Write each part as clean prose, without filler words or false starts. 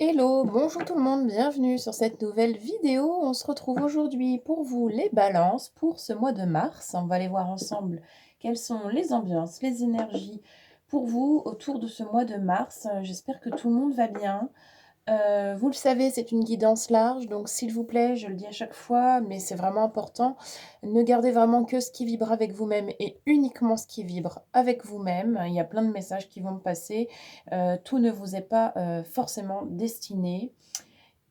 Hello, bonjour tout le monde, bienvenue sur cette nouvelle vidéo. On se retrouve aujourd'hui pour vous les balances pour ce mois de mars. On va aller voir ensemble quelles sont les ambiances, les énergies pour vous autour de ce mois de mars. J'espère que tout le monde va bien. Vous le savez, c'est une guidance large, donc s'il vous plaît, je le dis à chaque fois, mais c'est vraiment important, ne gardez vraiment que ce qui vibre avec vous-même et uniquement ce qui vibre avec vous-même. Il y a plein de messages qui vont passer, tout ne vous est pas forcément destiné.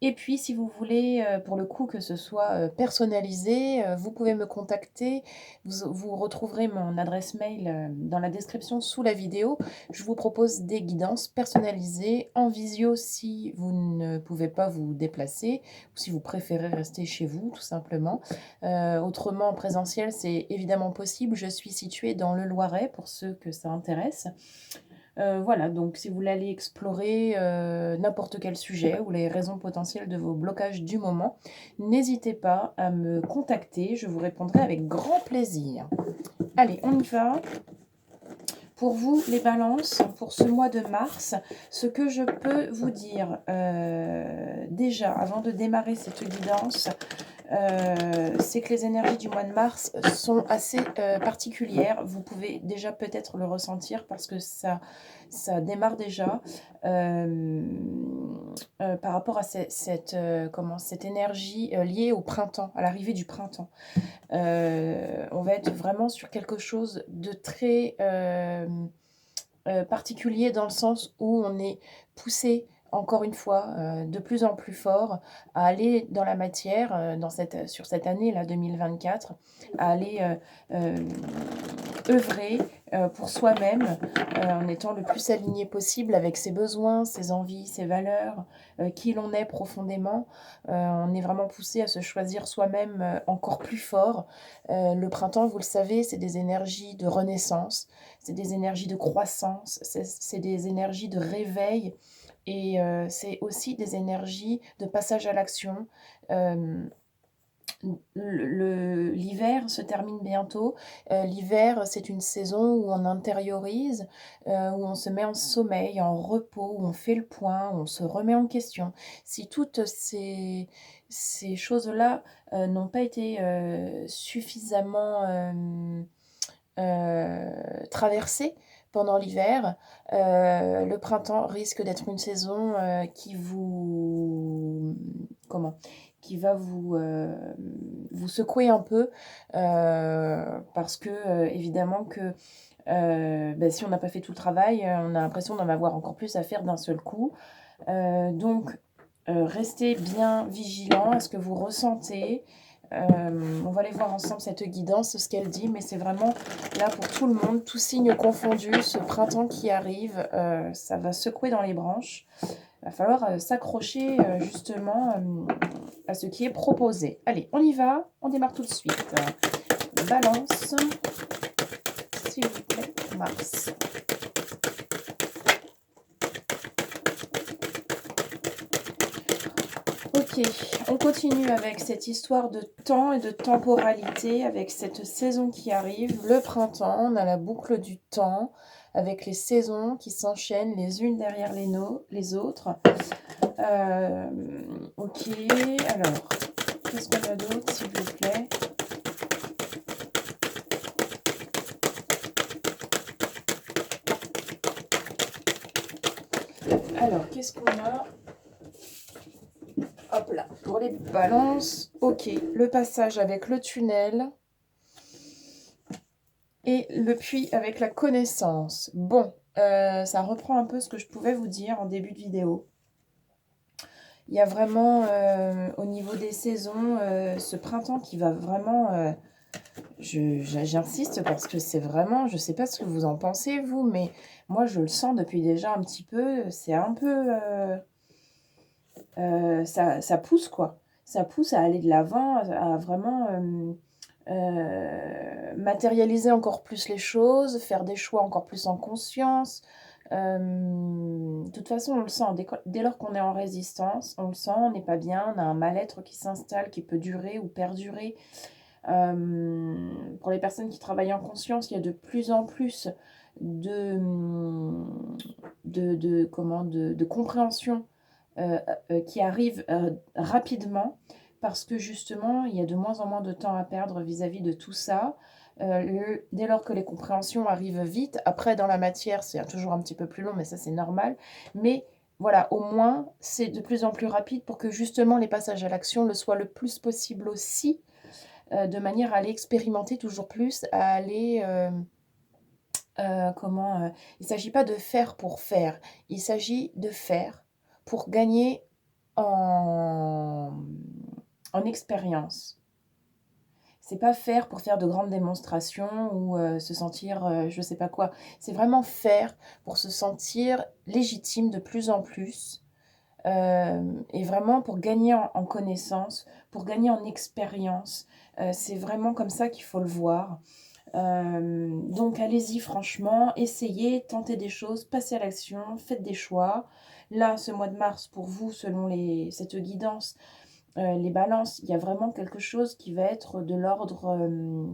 Et puis, si vous voulez, pour le coup, que ce soit, personnalisé, vous pouvez me contacter. Vous retrouverez mon adresse mail, dans la description sous la vidéo. Je vous propose des guidances personnalisées en visio si vous ne pouvez pas vous déplacer ou si vous préférez rester chez vous, tout simplement. Autrement, en présentiel, c'est évidemment possible. Je suis située dans le Loiret, pour ceux que ça intéresse. Voilà, donc si vous voulez aller explorer n'importe quel sujet ou les raisons potentielles de vos blocages du moment, n'hésitez pas à me contacter, je vous répondrai avec grand plaisir. Allez, on y va. Pour vous, les balances, pour ce mois de mars, ce que je peux vous dire déjà, avant de démarrer cette guidance, c'est que les énergies du mois de mars sont assez particulières. Vous pouvez déjà peut-être le ressentir parce que ça démarre déjà par rapport à cette énergie liée au printemps, à l'arrivée du printemps. On va être vraiment sur quelque chose de très particulier dans le sens où on est poussé, encore une fois, de plus en plus fort à aller dans la matière, sur cette année-là 2024, à aller œuvrer pour soi-même, en étant le plus aligné possible avec ses besoins, ses envies, ses valeurs, qui l'on est profondément. On est vraiment poussé à se choisir soi-même encore plus fort. Le printemps, vous le savez, c'est des énergies de renaissance, c'est des énergies de croissance, c'est des énergies de réveil et c'est aussi des énergies de passage à l'action. Euh, L'hiver se termine bientôt. L'hiver, c'est une saison où on intériorise, où on se met en sommeil, en repos, où on fait le point, où on se remet en question. Si toutes ces choses-là n'ont pas été suffisamment traversées pendant l'hiver, le printemps risque d'être une saison qui vous... Comment? Qui va vous secouer un peu, parce que, évidemment que si on n'a pas fait tout le travail, on a l'impression d'en avoir encore plus à faire d'un seul coup. Donc, restez bien vigilant à ce que vous ressentez. On va aller voir ensemble cette guidance, ce qu'elle dit, mais c'est vraiment là pour tout le monde, tout signe confondu, ce printemps qui arrive, ça va secouer dans les branches. Il va falloir s'accrocher justement à ce qui est proposé. Allez, on y va, on démarre tout de suite. Balance, s'il vous plaît, Mars. Ok, on continue avec cette histoire de temps et de temporalité, avec cette saison qui arrive, le printemps, on a la boucle du temps, avec les saisons qui s'enchaînent les unes derrière les autres. Ok, alors, qu'est-ce qu'on a d'autre, s'il vous plaît? Alors, qu'est-ce qu'on a? Hop là, pour les balances. Ok, le passage avec le tunnel. Et le puits avec la connaissance. Bon, ça reprend un peu ce que je pouvais vous dire en début de vidéo. Il y a vraiment, au niveau des saisons, ce printemps qui va vraiment... j'insiste parce que c'est vraiment... Je ne sais pas ce que vous en pensez, vous, mais moi, je le sens depuis déjà un petit peu. C'est un peu... ça pousse, quoi. Ça pousse à aller de l'avant, à vraiment... matérialiser encore plus les choses, faire des choix encore plus en conscience. De toute façon, on le sent, dès lors qu'on est en résistance, on le sent, on n'est pas bien, on a un mal-être qui s'installe, qui peut durer ou perdurer. Pour les personnes qui travaillent en conscience, il y a de plus en plus de compréhension qui arrive rapidement, parce que justement, il y a de moins en moins de temps à perdre vis-à-vis de tout ça. Dès lors que les compréhensions arrivent vite, après dans la matière, c'est toujours un petit peu plus long, mais ça c'est normal. Mais voilà, au moins, c'est de plus en plus rapide pour que justement les passages à l'action le soient le plus possible aussi, de manière à aller expérimenter toujours plus, à aller... il ne s'agit pas de faire pour faire, il s'agit de faire pour gagner en, en expérience. C'est pas faire pour faire de grandes démonstrations ou se sentir je sais pas quoi. C'est vraiment faire pour se sentir légitime de plus en plus et vraiment pour gagner en connaissance, pour gagner en expérience. C'est vraiment comme ça qu'il faut le voir. Donc allez-y franchement, essayez, tentez des choses, passez à l'action, faites des choix. Là, ce mois de mars, pour vous, selon cette guidance, les balances, il y a vraiment quelque chose qui va être de l'ordre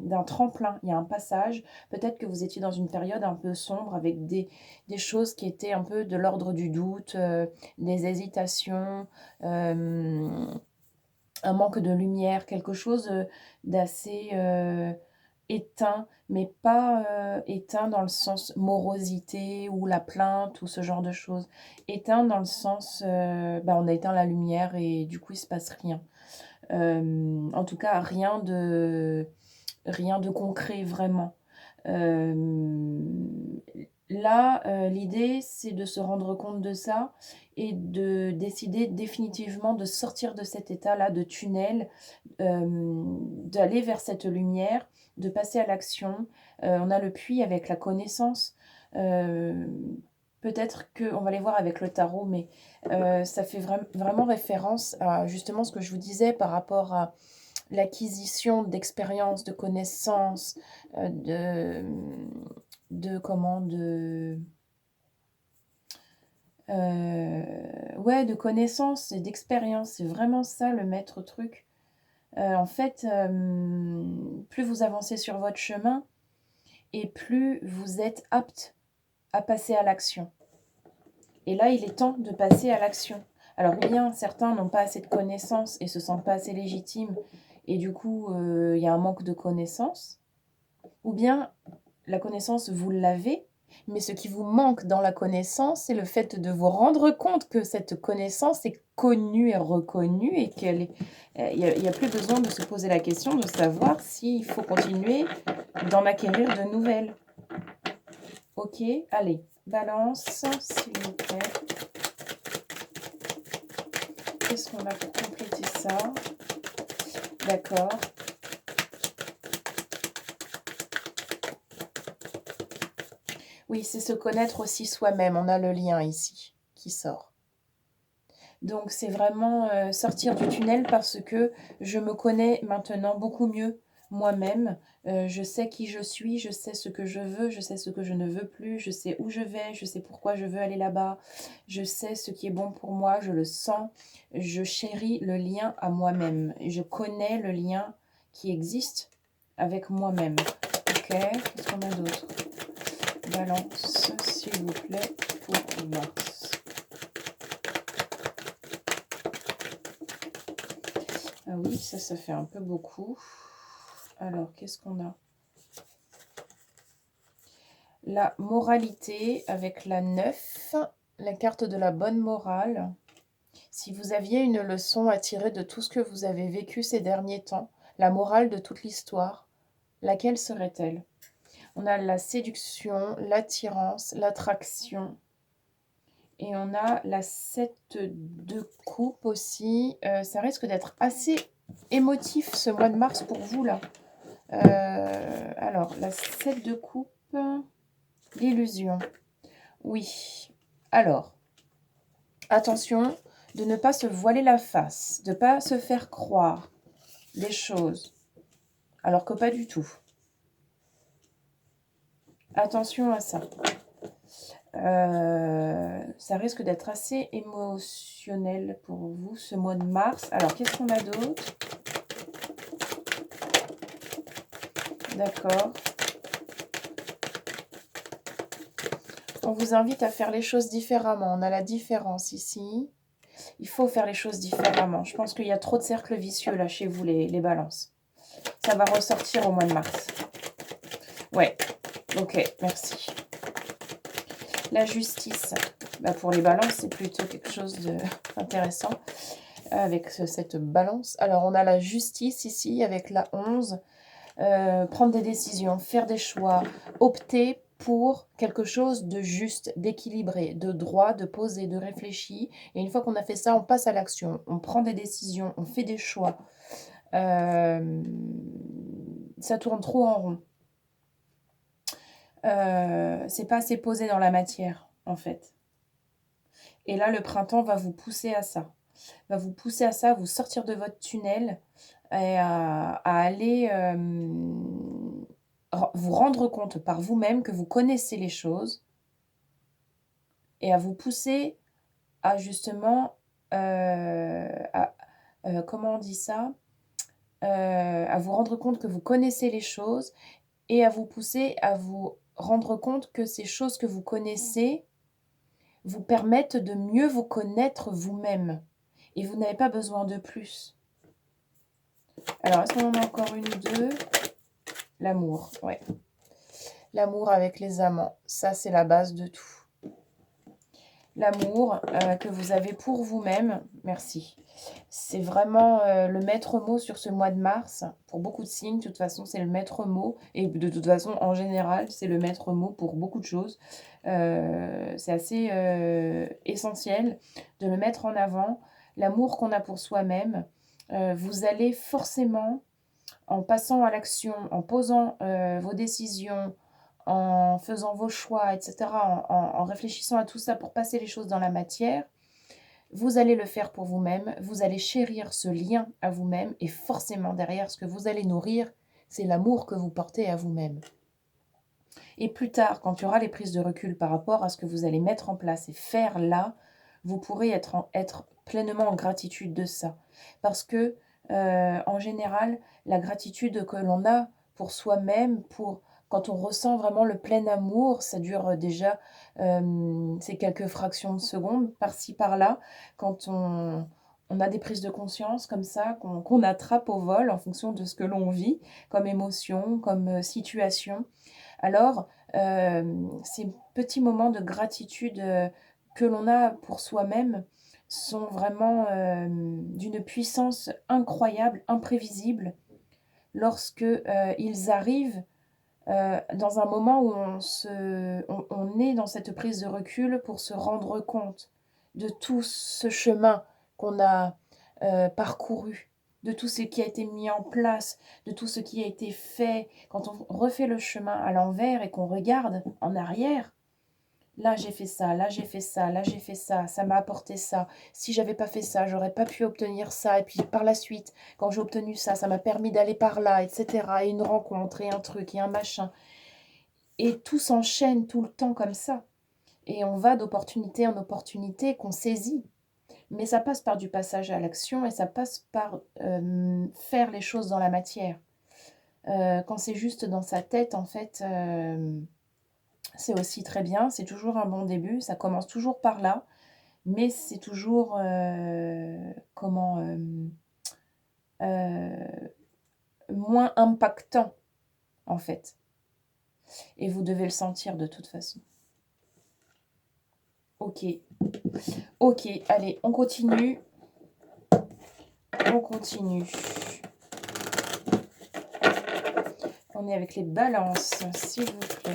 d'un tremplin. Il y a un passage. Peut-être que vous étiez dans une période un peu sombre avec des choses qui étaient un peu de l'ordre du doute, des hésitations, un manque de lumière, quelque chose d'assez éteint, mais pas éteint dans le sens morosité ou la plainte ou ce genre de choses. Éteint dans le sens, on a éteint la lumière et du coup il se passe rien. En tout cas, rien de concret vraiment. Là, l'idée, c'est de se rendre compte de ça et de décider définitivement de sortir de cet état-là de tunnel, d'aller vers cette lumière, de passer à l'action. On a le puits avec la connaissance. Peut-être qu'on va les voir avec le tarot, mais ça fait vraiment référence à justement ce que je vous disais par rapport à l'acquisition d'expérience, de connaissances, de comment ouais, de connaissances et d'expérience. C'est vraiment ça le maître truc. En fait, plus vous avancez sur votre chemin et plus vous êtes apte à passer à l'action. Et là, il est temps de passer à l'action. Alors, ou bien certains n'ont pas assez de connaissances et se sentent pas assez légitimes, et du coup, il y a un manque de connaissances. Ou bien la connaissance, vous l'avez, mais ce qui vous manque dans la connaissance, c'est le fait de vous rendre compte que cette connaissance est connue et reconnue et qu'il n'y a plus besoin de se poser la question de savoir s'il faut continuer d'en acquérir de nouvelles. Ok, allez, balance, s'il vous plaît. Qu'est-ce qu'on a pour compléter ça? D'accord. Oui, c'est se connaître aussi soi-même. On a le lien ici qui sort. Donc c'est vraiment sortir du tunnel parce que je me connais maintenant beaucoup mieux moi-même. Je sais qui je suis, je sais ce que je veux, je sais ce que je ne veux plus, je sais où je vais, je sais pourquoi je veux aller là-bas, je sais ce qui est bon pour moi, je le sens, je chéris le lien à moi-même. Je connais le lien qui existe avec moi-même. Ok, qu'est-ce qu'on a d'autre? Balance, s'il vous plaît, pour Mars. Ah oui, ça fait un peu beaucoup. Alors, qu'est-ce qu'on a? La moralité avec la 9, la carte de la bonne morale. Si vous aviez une leçon à tirer de tout ce que vous avez vécu ces derniers temps, la morale de toute l'histoire, laquelle serait-elle? On a la séduction, l'attirance, l'attraction. Et on a la 7 de coupe aussi. Ça risque d'être assez émotif ce mois de mars pour vous là. Alors, la 7 de coupe, l'illusion. Oui. Alors, attention de ne pas se voiler la face, de ne pas se faire croire des choses, alors que pas du tout. Attention à ça. Ça risque d'être assez émotionnel pour vous ce mois de mars. Alors, qu'est-ce qu'on a d'autre? D'accord. On vous invite à faire les choses différemment. On a la différence ici. Il faut faire les choses différemment. Je pense qu'il y a trop de cercles vicieux là chez vous, les balances. Ça va ressortir au mois de mars. Ouais, ok, merci. La justice, bah, pour les balances, c'est plutôt quelque chose d'intéressant avec cette balance. Alors, on a la justice ici avec la 11. Prendre des décisions, faire des choix, opter pour quelque chose de juste, d'équilibré, de droit, de posé, de réfléchi. Et une fois qu'on a fait ça, on passe à l'action. On prend des décisions, on fait des choix. Ça tourne trop en rond. C'est pas assez posé dans la matière, en fait. Et là, le printemps va vous pousser à ça. Va vous pousser à ça, vous sortir de votre tunnel et à aller vous rendre compte par vous-même que vous connaissez les choses et à vous pousser à justement, comment on dit ça? À vous rendre compte que vous connaissez les choses et à vous pousser à vous rendre compte que ces choses que vous connaissez vous permettent de mieux vous connaître vous-même et vous n'avez pas besoin de plus. Alors, est-ce qu'on en a encore une ou deux? L'amour, ouais. L'amour avec les amants, ça c'est la base de tout. L'amour que vous avez pour vous-même, merci. C'est vraiment le maître mot sur ce mois de mars. Pour beaucoup de signes, de toute façon, c'est le maître mot. Et de toute façon, en général, c'est le maître mot pour beaucoup de choses. C'est assez essentiel de le mettre en avant. L'amour qu'on a pour soi-même. Vous allez forcément, en passant à l'action, en posant vos décisions, en faisant vos choix, etc., en réfléchissant à tout ça pour passer les choses dans la matière, vous allez le faire pour vous-même, vous allez chérir ce lien à vous-même et forcément derrière, ce que vous allez nourrir, c'est l'amour que vous portez à vous-même. Et plus tard, quand il y aura les prises de recul par rapport à ce que vous allez mettre en place et faire là, vous pourrez être pleinement en gratitude de ça. Parce que, en général, la gratitude que l'on a pour soi-même, quand on ressent vraiment le plein amour, ça dure déjà c'est quelques fractions de secondes, par-ci, par-là, quand on a des prises de conscience comme ça, qu'on attrape au vol en fonction de ce que l'on vit, comme émotion, comme situation. Alors, ces petits moments de gratitude que l'on a pour soi-même sont vraiment d'une puissance incroyable, imprévisible, lorsque ils arrivent dans un moment où on est dans cette prise de recul pour se rendre compte de tout ce chemin qu'on a parcouru, de tout ce qui a été mis en place, de tout ce qui a été fait. Quand on refait le chemin à l'envers et qu'on regarde en arrière, là j'ai fait ça, là j'ai fait ça, là j'ai fait ça, ça m'a apporté ça. Si j'avais pas fait ça, j'aurais pas pu obtenir ça. Et puis par la suite, quand j'ai obtenu ça, ça m'a permis d'aller par là, etc. Et une rencontre, et un truc, et un machin. Et tout s'enchaîne tout le temps comme ça. Et on va d'opportunité en opportunité qu'on saisit. Mais ça passe par du passage à l'action et ça passe par faire les choses dans la matière. Quand c'est juste dans sa tête, en fait, c'est aussi très bien. C'est toujours un bon début. Ça commence toujours par là. Mais c'est toujours, moins impactant, en fait. Et vous devez le sentir de toute façon. Ok. Ok, allez, on continue. On continue. On est avec les balances, s'il vous plaît.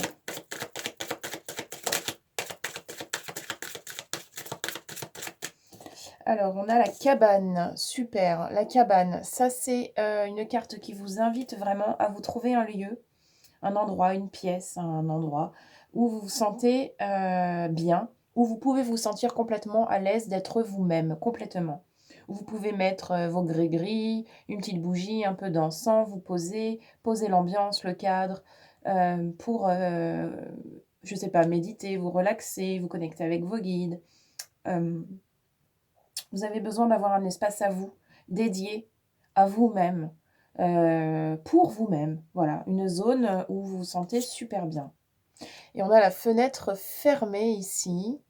Alors, on a la cabane. Super, la cabane. Ça, c'est une carte qui vous invite vraiment à vous trouver un lieu, un endroit, une pièce, un endroit où vous vous sentez bien, où vous pouvez vous sentir complètement à l'aise d'être vous-même, complètement. Vous pouvez mettre vos gris-gris, une petite bougie, un peu d'encens, vous poser l'ambiance, le cadre, pour, je ne sais pas, méditer, vous relaxer, vous connecter avec vos guides. Vous avez besoin d'avoir un espace à vous, dédié à vous-même, pour vous-même. Voilà, une zone où vous vous sentez super bien. Et on a la fenêtre fermée ici.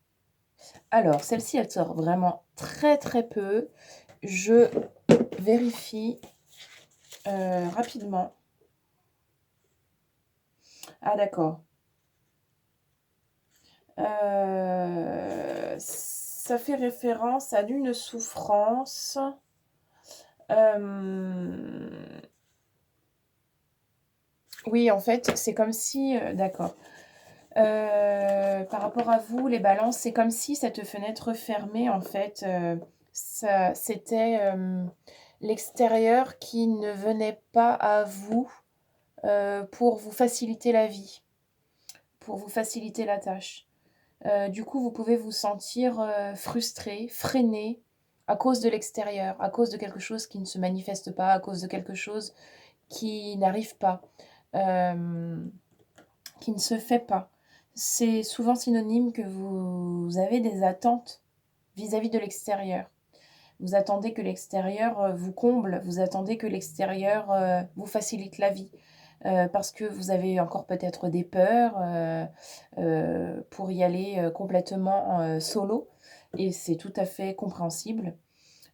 Alors, celle-ci, elle sort vraiment très, très peu. Je vérifie rapidement. Ah d'accord. Ça fait référence à une souffrance. Hem, oui, en fait, c'est comme si, d'accord. Par rapport à vous, les balances, c'est comme si cette fenêtre fermée, en fait, ça c'était, l'extérieur qui ne venait pas à vous, pour vous faciliter la vie, pour vous faciliter la tâche. Du coup, vous pouvez vous sentir, frustré, freiné à cause de l'extérieur, à cause de quelque chose qui ne se manifeste pas, à cause de quelque chose qui n'arrive pas, hem, qui ne se fait pas. C'est souvent synonyme que vous avez des attentes vis-à-vis de l'extérieur. Vous attendez que l'extérieur, vous comble, vous attendez que l'extérieur, vous facilite la vie, parce que vous avez encore peut-être des peurs, pour y aller, complètement, solo et c'est tout à fait compréhensible.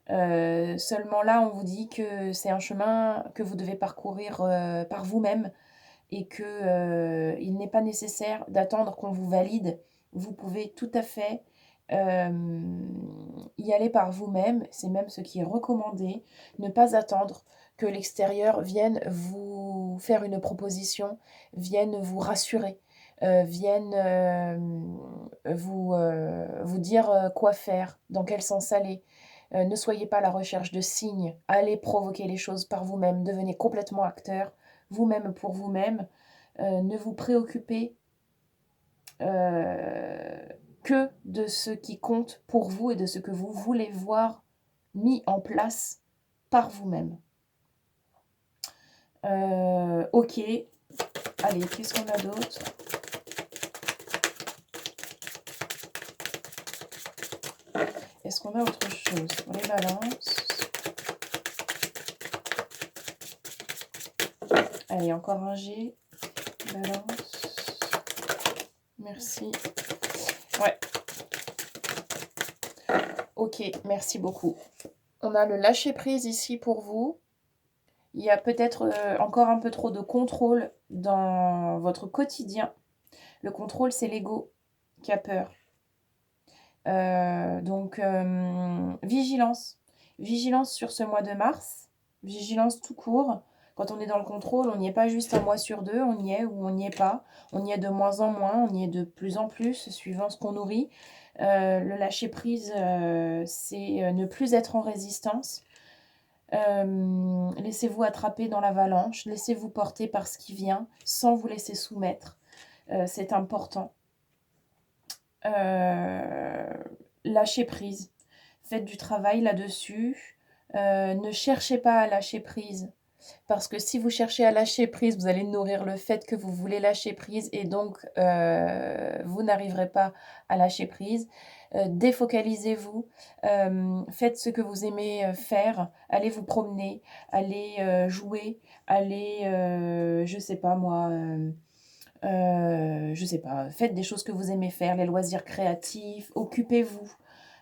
Seulement là, on vous dit que c'est un chemin que vous devez parcourir, par vous-même et que, il n'est pas nécessaire d'attendre qu'on vous valide. Vous pouvez tout à fait, y aller par vous-même. C'est même ce qui est recommandé. Ne pas attendre que l'extérieur vienne vous faire une proposition, vienne vous rassurer, vienne, vous dire, quoi faire, dans quel sens aller. Ne soyez pas à la recherche de signes. Allez provoquer les choses par vous-même. Devenez complètement acteur, vous-même pour vous-même. Ne vous préoccupez, que de ce qui compte pour vous et de ce que vous voulez voir mis en place par vous-même. OK. Allez, qu'est-ce qu'on a d'autre? Est-ce qu'on a autre chose pour les balances? Allez, encore un G. Balance. Merci. Ouais. OK, merci beaucoup. On a le lâcher prise ici pour vous. Il y a peut-être, encore un peu trop de contrôle dans votre quotidien. Le contrôle, c'est l'ego qui a peur. Donc, vigilance. Vigilance sur ce mois de mars, vigilance tout court. Quand on est dans le contrôle, on n'y est pas juste un mois sur 2, on y est ou on n'y est pas. On y est de moins en moins, on y est de plus en plus suivant ce qu'on nourrit. Le lâcher prise, c'est, ne plus être en résistance. Laissez-vous attraper dans l'avalanche, laissez-vous porter par ce qui vient, sans vous laisser soumettre. C'est important. Lâcher prise. Faites du travail là-dessus. Ne cherchez pas à lâcher prise. Parce que si vous cherchez à lâcher prise, vous allez nourrir le fait que vous voulez lâcher prise et donc vous n'arriverez pas à lâcher prise. Défocalisez-vous, faites ce que vous aimez faire, allez vous promener, allez jouer, allez, je sais pas moi, je sais pas, faites des choses que vous aimez faire, les loisirs créatifs, occupez-vous.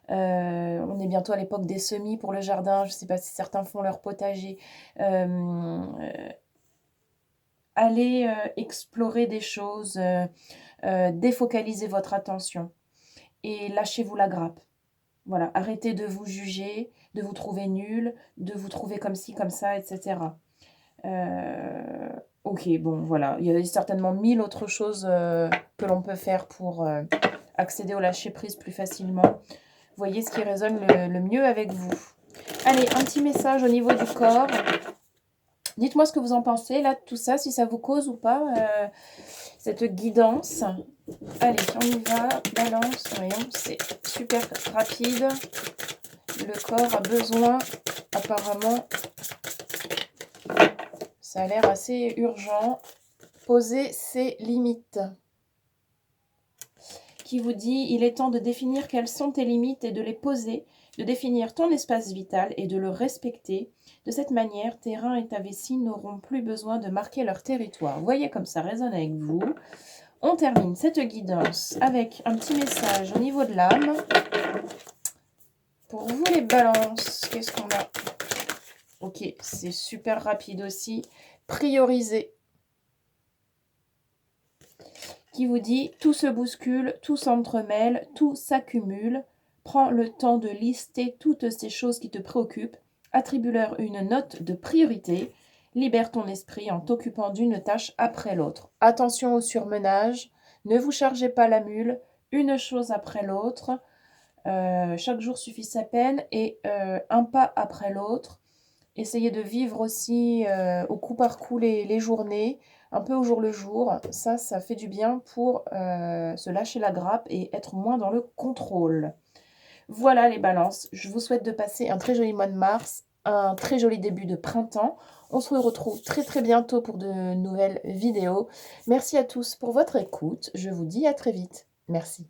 On est bientôt à l'époque des semis pour le jardin, je ne sais pas si certains font leur potager. Allez, explorer des choses, défocalisez votre attention et lâchez-vous la grappe. Voilà, arrêtez de vous juger, de vous trouver nul, de vous trouver comme ci, comme ça, et cetera. OK, bon voilà, il y a certainement 1000 autres choses, que l'on peut faire pour, accéder au lâcher prise plus facilement. Voyez ce qui résonne le mieux avec vous. Allez, un petit message au niveau du corps. Dites-moi ce que vous en pensez là de tout ça, si ça vous cause ou pas, cette guidance. Allez, on y va, balance, voyons, c'est super rapide. Le corps a besoin, apparemment, ça a l'air assez urgent. Poser ses limites. Qui vous dit, il est temps de définir quelles sont tes limites et de les poser, de définir ton espace vital et de le respecter. De cette manière, tes reins et ta vessie n'auront plus besoin de marquer leur territoire. Vous voyez comme ça résonne avec vous. On termine cette guidance avec un petit message au niveau de l'âme. Pour vous les balances, qu'est-ce qu'on a? Ok, c'est super rapide aussi. Prioriser. Qui vous dit « Tout se bouscule, tout s'entremêle, tout s'accumule. Prends le temps de lister toutes ces choses qui te préoccupent. Attribue-leur une note de priorité. Libère ton esprit en t'occupant d'une tâche après l'autre. Attention au surmenage. Ne vous chargez pas la mule. Une chose après l'autre. Chaque jour suffit sa peine et un pas après l'autre. Essayez de vivre aussi au coup par coup les journées, un peu au jour le jour. Ça fait du bien pour se lâcher la grappe et être moins dans le contrôle. Voilà les balances. Je vous souhaite de passer un très joli mois de mars, un très joli début de printemps. On se retrouve très très bientôt pour de nouvelles vidéos. Merci à tous pour votre écoute. Je vous dis à très vite. Merci.